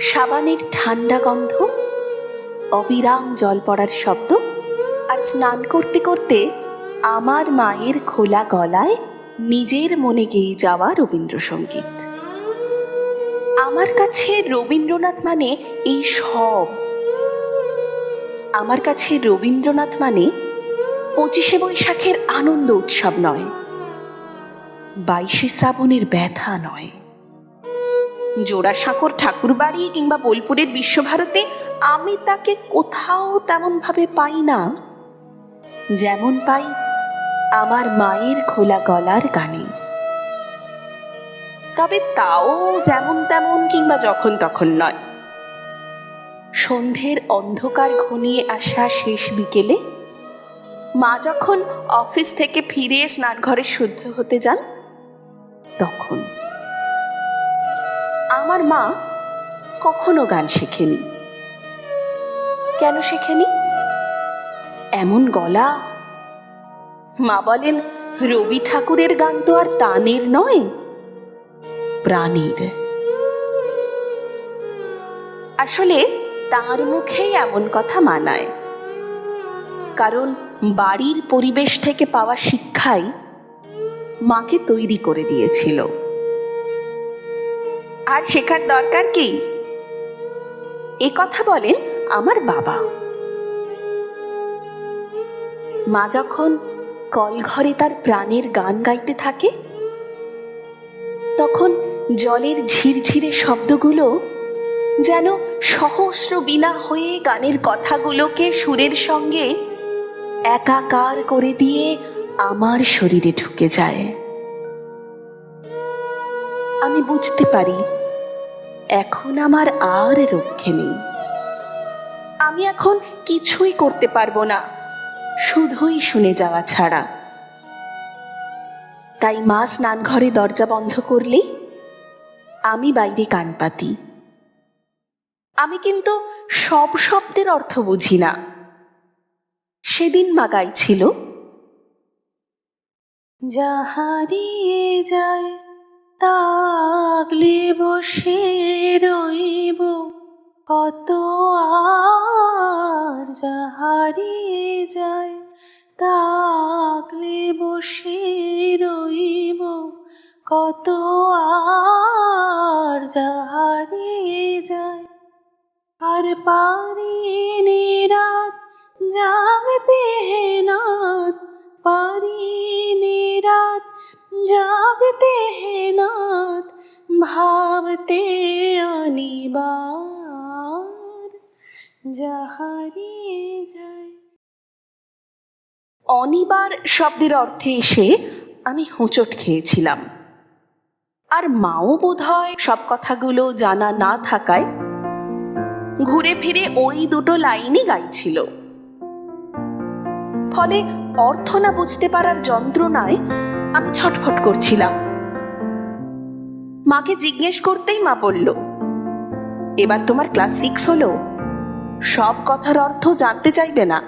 সাবানের ঠান্ডা গন্ধ, অবিরাম জল পড়ার শব্দ, আর স্নান করতে করতে আমার মায়ের খোলা গলায় নিজের মনে গেয়ে যাওয়া রবীন্দ্রসঙ্গীত। আমার কাছে রবীন্দ্রনাথ মানে এই সব। আমার কাছে রবীন্দ্রনাথ মানে 25শে বৈশাখের আনন্দ উৎসব নয়, 22শে শ্রাবণের ব্যথা নয়, জোড়াসাঁকোর ঠাকুরবাড়ি কিংবা বোলপুরের বিশ্বভারতে আমি তাকে কোথাও তেমন ভাবে পাই না যেমন পাই আমার মায়ের খোলা গলার গানে। তবে তাও যেমন তেমন কিংবা যখন তখন নয়। সন্ধ্যের অন্ধকার ঘনিয়ে আসা শেষ বিকেলে মা যখন অফিস থেকে ফিরে স্নানঘরে শুদ্ধ হতে যান, তখন। আমার মা কখনো গান শেখেনি। কেন শেখেনি? এমন গলা। মা বলেন, রবি ঠাকুরের গান তো আর তানের নয়, প্রাণীর। আসলে তার মুখেই এমন কথা মানায়, কারণ বাড়ির পরিবেশ থেকে পাওয়া শিক্ষাই মাকে তৈরি করে দিয়েছিল। আর শেখার দরকার কি? এ কথা বলেন আমার বাবা। মা যখন কলঘরে তার প্রাণের গান গাইতে থাকে, তখন জলের ঝিরঝিরে শব্দগুলো যেন সহস্র বীণা হয়ে গানের কথাগুলোকে সুরের সঙ্গে একাকার করে দিয়ে আমার শরীরে ঢুকে যায়। আমি বুঝতে পারি এখন আমার আর রক্ষে নেই। আমি এখন কিছুই করতে পারবো না, শুধুই শুনে যাওয়া ছাড়া। তাই মা স্নানঘরে দরজা বন্ধ করলেই আমি বাইরে কান পাতি। আমি কিন্তু সব শব্দের অর্থ বুঝি না। সেদিন মা গাইছিল, যা হারিয়ে যায় তাগলে বসে রইব কত আর, যা হারিয়ে যায় তাগলে বসে রইব কত আর, যা হারিয়ে যায়। আর পারিনি রাত জাগতে হে নাথ, পারিনি রাত জাগতে হে নাথ, ভাবতে অনিবার, যা হারিয়ে যায়। অনিবার শব্দের অর্থে এসে আমি হোঁচট খেয়েছিলাম। আর মাও বোধহয় সব কথাগুলো জানা না থাকায় ঘুরে ফিরে ওই দুটো লাইনই গাইছিল। ফলে অর্থ না বুঝতে পারার যন্ত্রণায় আমি ছটফট করছিলাম। মাকে জিজ্ঞেস করতেই মা বলল, এবার তোমার ক্লাস 6 হলো, সব কথার অর্থ জানতে চাইবে না,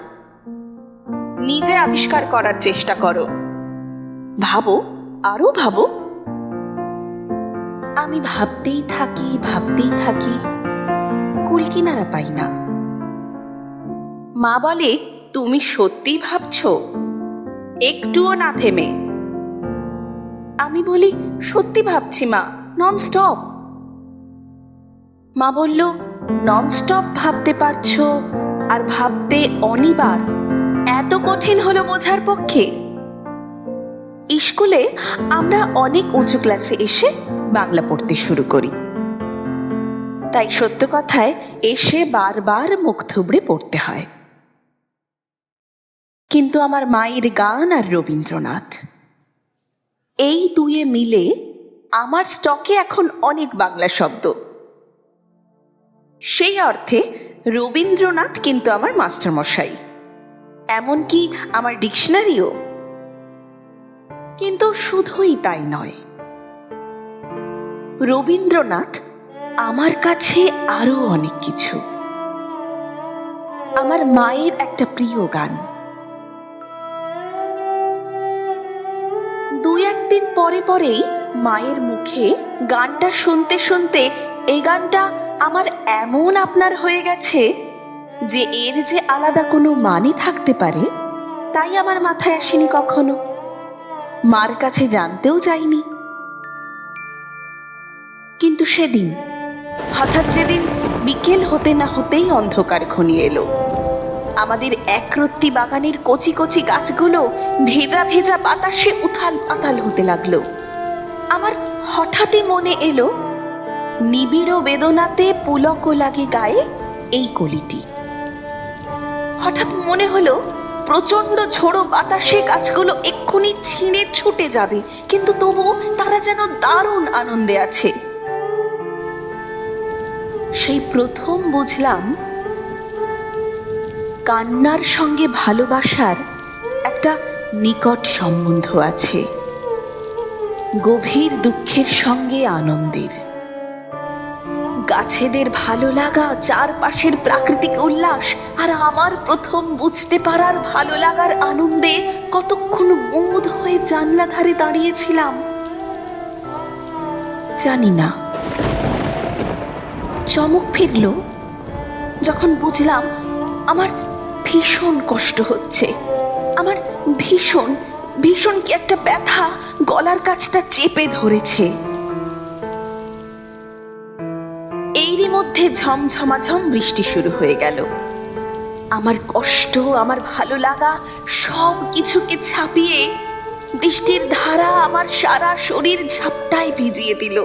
নিজে আবিষ্কার করার চেষ্টা করো, ভাবো, আরো ভাবো। আমি ভাবতেই থাকি, কুল কিনারা পাই না। মা বলে, তুমি সত্যি ভাবছো? একটুও না থেমে। আমি বলি, সত্যি ভাবছি মা, নন স্টপ। মা বলল, নন স্টপ ভাবতে পারছো আর ভাবতে অনিবার এত কঠিন হলো বোঝার পক্ষে? স্কুলে আমরা অনেক উঁচু ক্লাসে এসে বাংলা পড়তে শুরু করি, তাই সত্য কথায় এসে বারবার মুখ থুবড়ে পড়তে হয়। কিন্তু আমার মায়ের গান আর রবীন্দ্রনাথ, এই দুয়ে মিলে আমার স্টকে এখন অনেক বাংলা শব্দ। সেই অর্থে রবীন্দ্রনাথ কিন্তু আমার মাস্টারমশাই, এমনকি আমার ডিকশনারিও। কিন্তু শুধুই তাই নয়, রবীন্দ্রনাথ আমার কাছে আরো অনেক কিছু। আমার মায়ের একটা প্রিয় গান, 2-1 দিন পরে পরেই মায়ের মুখে গানটা শুনতে শুনতে এই গানটা আমার এমন আপনার হয়ে গেছে যে এর যে আলাদা কোনো মানে থাকতে পারে তাই আমার মাথায় আসেনি কখনো, মার কাছে জানতেও চাইনি। কিন্তু সেদিন হঠাৎ যেদিন বিকেল হতে না হতেই অন্ধকার ঘনিয়ে এলো, আমাদের একরত্তি বাগানের কচি কচি গাছগুলো ভেজা ভেজা বাতাসে উথাল পাতাল হতে লাগলো। আমার হঠাৎই মনে এলো নিবিড় বেদনাতে পুলক লাগে গায়ে এই কলিটি। হঠাৎ মনে হলো প্রচন্ড ঝোড়ো বাতাসে গাছগুলো এক্ষুনি ছিঁড়ে ছুটে যাবে, কিন্তু তবু তারা যেন দারুণ আনন্দে আছে। সেই প্রথম বুঝলাম কান্নার সঙ্গে ভালোবাসার একটা নিকট সম্বন্ধ আছে, গভীর দুঃখের সঙ্গে আনন্দের। গাছেদের ভালো লাগা, চারপাশের প্রাকৃতিক উল্লাস, আর আমার প্রথম বুঝতে পারার ভালো লাগার আনন্দে কতক্ষণ মুগ্ধ হয়ে জানলা ধারে দাঁড়িয়েছিলাম জানি না। চমক ফিরল যখন বুঝলাম আমার ভীষণ কষ্ট হচ্ছে, আমার ভীষণ ভীষণ কি একটা ব্যথা গলার কাছটা চেপে ধরেছে। এরই মধ্যে ঝমঝমাঝম বৃষ্টি শুরু হয়ে গেল। আমার কষ্ট, আমার ভালো লাগা সব কিছুকে ছাপিয়ে বৃষ্টির ধারা আমার সারা শরীর ঝাপটায় ভিজিয়ে দিল।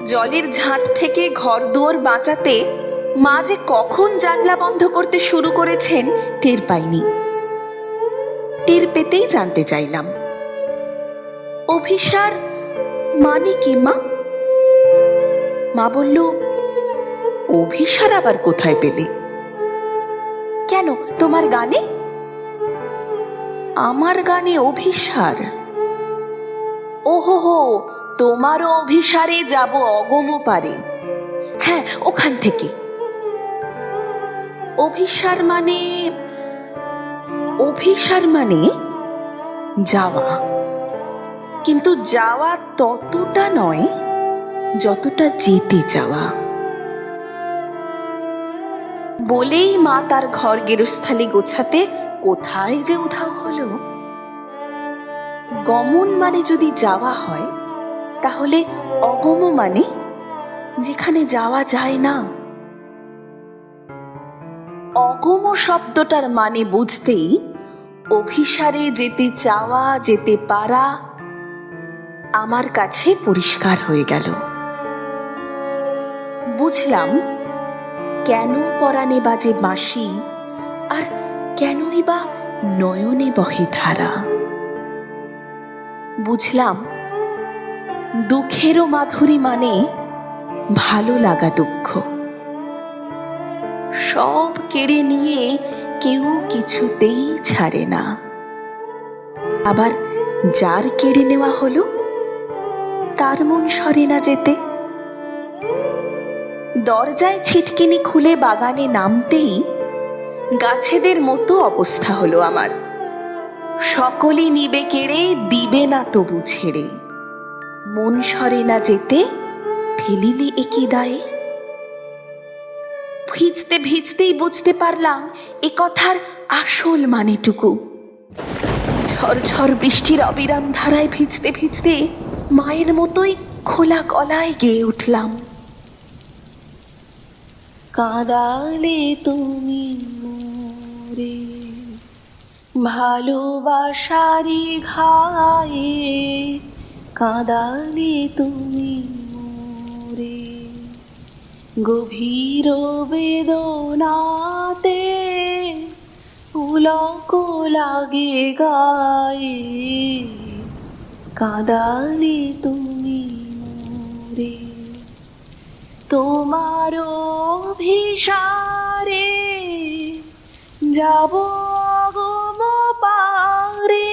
জলের ঝাঁট থেকে ঘর দুয়ার বাঁচাতে মা যে কখন জানলা বন্ধ করতে শুরু করেছেন টের পাইনি। টের পেতেই জানতে চাইলাম, অভিসার মানে কি মা? মা বলল, অভিসার আবার কোথায় পেলে? কেন, তোমার গানে? আমার গানে অভিসার? ওহো হো, তোমারও অভিসারে যাব অগম পারে। হ্যাঁ, ওখান থেকে। অভিসার মানে? অভিসার মানে যাওয়া, কিন্তু যাওয়া ততটা নয় যতটা যেতে চাওয়া। বলেই মা তার ঘর গেরস্থালি গোছাতে কোথায় যে উধাও হলো। গমন মানে যদি যাওয়া হয়, তাহলে অগম মানে যেখানে যাওয়া যায় না। অগম শব্দটার মানে বুঝতেই অভিসারে যেতে চাওয়া, যেতে পারা আমার কাছে পরিষ্কার হয়ে গেল। বুঝলাম কেন পরাণে বাজে বাঁশি, আর কেনই বা নয়নে বহে ধারা। বুঝলাম দুঃখেরও মাধুরী মানে ভালো লাগা দুঃখ। সব কেড়ে নিয়ে কেউ কিছুতেই ছাড়ে না, আবার যার কেড়ে নেওয়া হলো তার মন সরে না যেতে। দরজায় ছিটকিনি খুলে বাগানে নামতেই গাছেদের মতো অবস্থা হলো আমার। সকলেই নিবে কেড়ে, দিবে না তবু ছেড়ে। মন সরে না যেতে, ফেলিলি একই দায়ে। ভিজতে ভিজতেই বুঝতে পারলাম এ কথার আসল মানেটুকু। ঝরঝর বৃষ্টির অবিরাম ধারায় ভিজতে ভিজতে মায়ের মতোই খোলা গলায় গেয়ে উঠলাম, কাঁদালে তুমি মোরে ভালোবাসারি ঘায়ে, কাঁদালে তুমি মোরে গভীর বেদনাতে, পুলক লাগে গায়ে, কাঁদালে তুমি মোরে। তোমার অভিসারে যাব অগম পারে,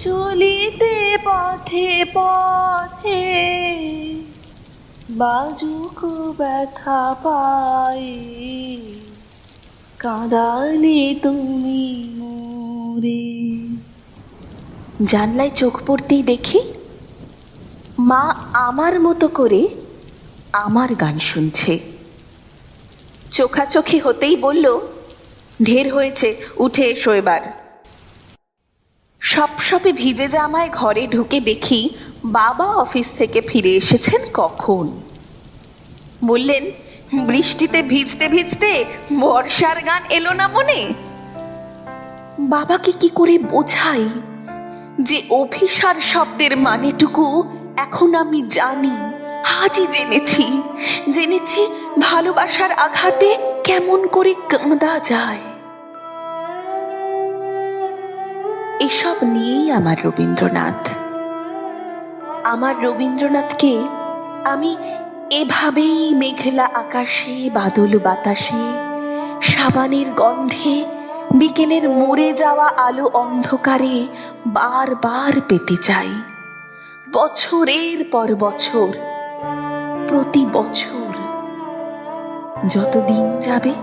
চলিতে পথে পথে বাজুক ব্যথা পায়ে, কাঁদালে তুমি মোরে। জানলায় চোখ পড়তেই দেখি মা আমার মতো করে আমার গান শুনছে। চোখাচোখি হতেই বলল, ঢের হয়েছে, উঠে এসো এবার। সপসপে ভিজে জামায় ঘরে ঢুকে দেখি বাবা অফিস থেকে ফিরে এসেছেন কখন। বললেন, বৃষ্টিতে ভিজতে ভিজতে বর্ষার গান এলো না মনে। বাবাকে কি করে বোঝাই যে অভিসার শব্দের মানেটুকু এখন আমি জানি, আজই জেনেছি ভালোবাসার আঘাতে কেমন করে কাঁদা যায়। এসব নিয়েই আমার রবীন্দ্রনাথকে আমি এভাবেই মেঘলা আকাশে, বাদল বাতাসে, সাবানের গন্ধে, বিকেলের মরে যাওয়া আলো অন্ধকারে বারবার পেতে চাই, বছরের পর বছর, প্রতি বছর। যত দিন যাবে